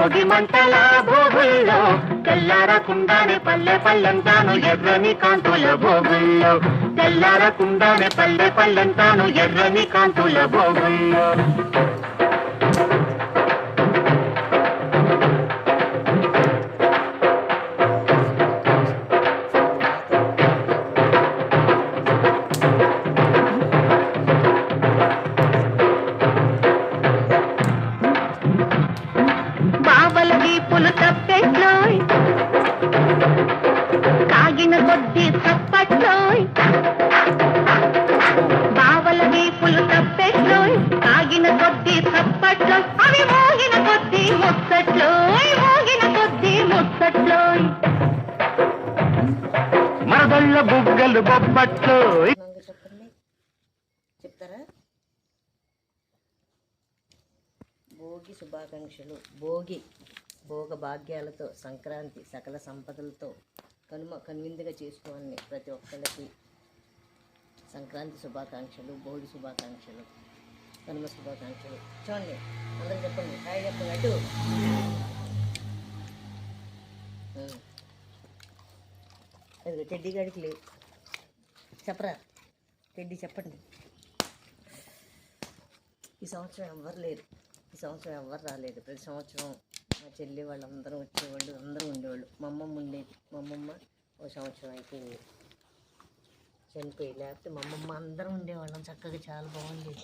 భోగి మంటల భోగుల్లో తెల్లారకుండానే పల్లె పల్లెంతాను ఎర్రని కాంతుల భోగుల్లో తెల్లారకుండానే పల్లె పల్లెంతాను ఎర్రని కాంతుల భోగుల్లో బావల వీపులు తప్పెట్లోయ్ కాగిన కొద్ది తప్పట్లోయ్ బావల వీపులు తప్పెట్లోయ్ కాగిన కొద్ది తప్పట్లో అవి మోగిన కొద్ది ముచ్చట్లోయ్ మోగిన కొద్ది ముచ్చట్లోయ్ మరదళ్ళ బుగ్గలు బొబ్బట్లోయ్. చెప్పండి, చెప్తారా? భోగి శుభాకాంక్షలు. భోగ భాగ్యాలతో సంక్రాంతి సకల సంపదలతో కనువిందుగా చేసుకోవాలని ప్రతి ఒక్కరికి సంక్రాంతి శుభాకాంక్షలు, భోగి శుభాకాంక్షలు, కనుమ శుభాకాంక్షలు. చూడండి, అందరూ చెప్పండి, హాయ్ చెప్పండి. అటు అది టెడ్డీ గాడికి లేవు, చెప్పరా టెడ్డీ, చెప్పండి. ఈ సంవత్సరం ఎవ్వరు లేరు, ఈ సంవత్సరం ఎవ్వరు రాలేదు. ప్రతి సంవత్సరం మా చెల్లి వాళ్ళందరూ వచ్చేవాళ్ళు, అందరూ ఉండేవాళ్ళు. మా అమ్మమ్మ ఉండేది, మా అమ్మమ్మ ఓ సంవత్సరం అయిపోయింది చనిపోయి, లేకపోతే మా అమ్మమ్మ అందరం ఉండేవాళ్ళం చక్కగా, చాలా బాగుండేది.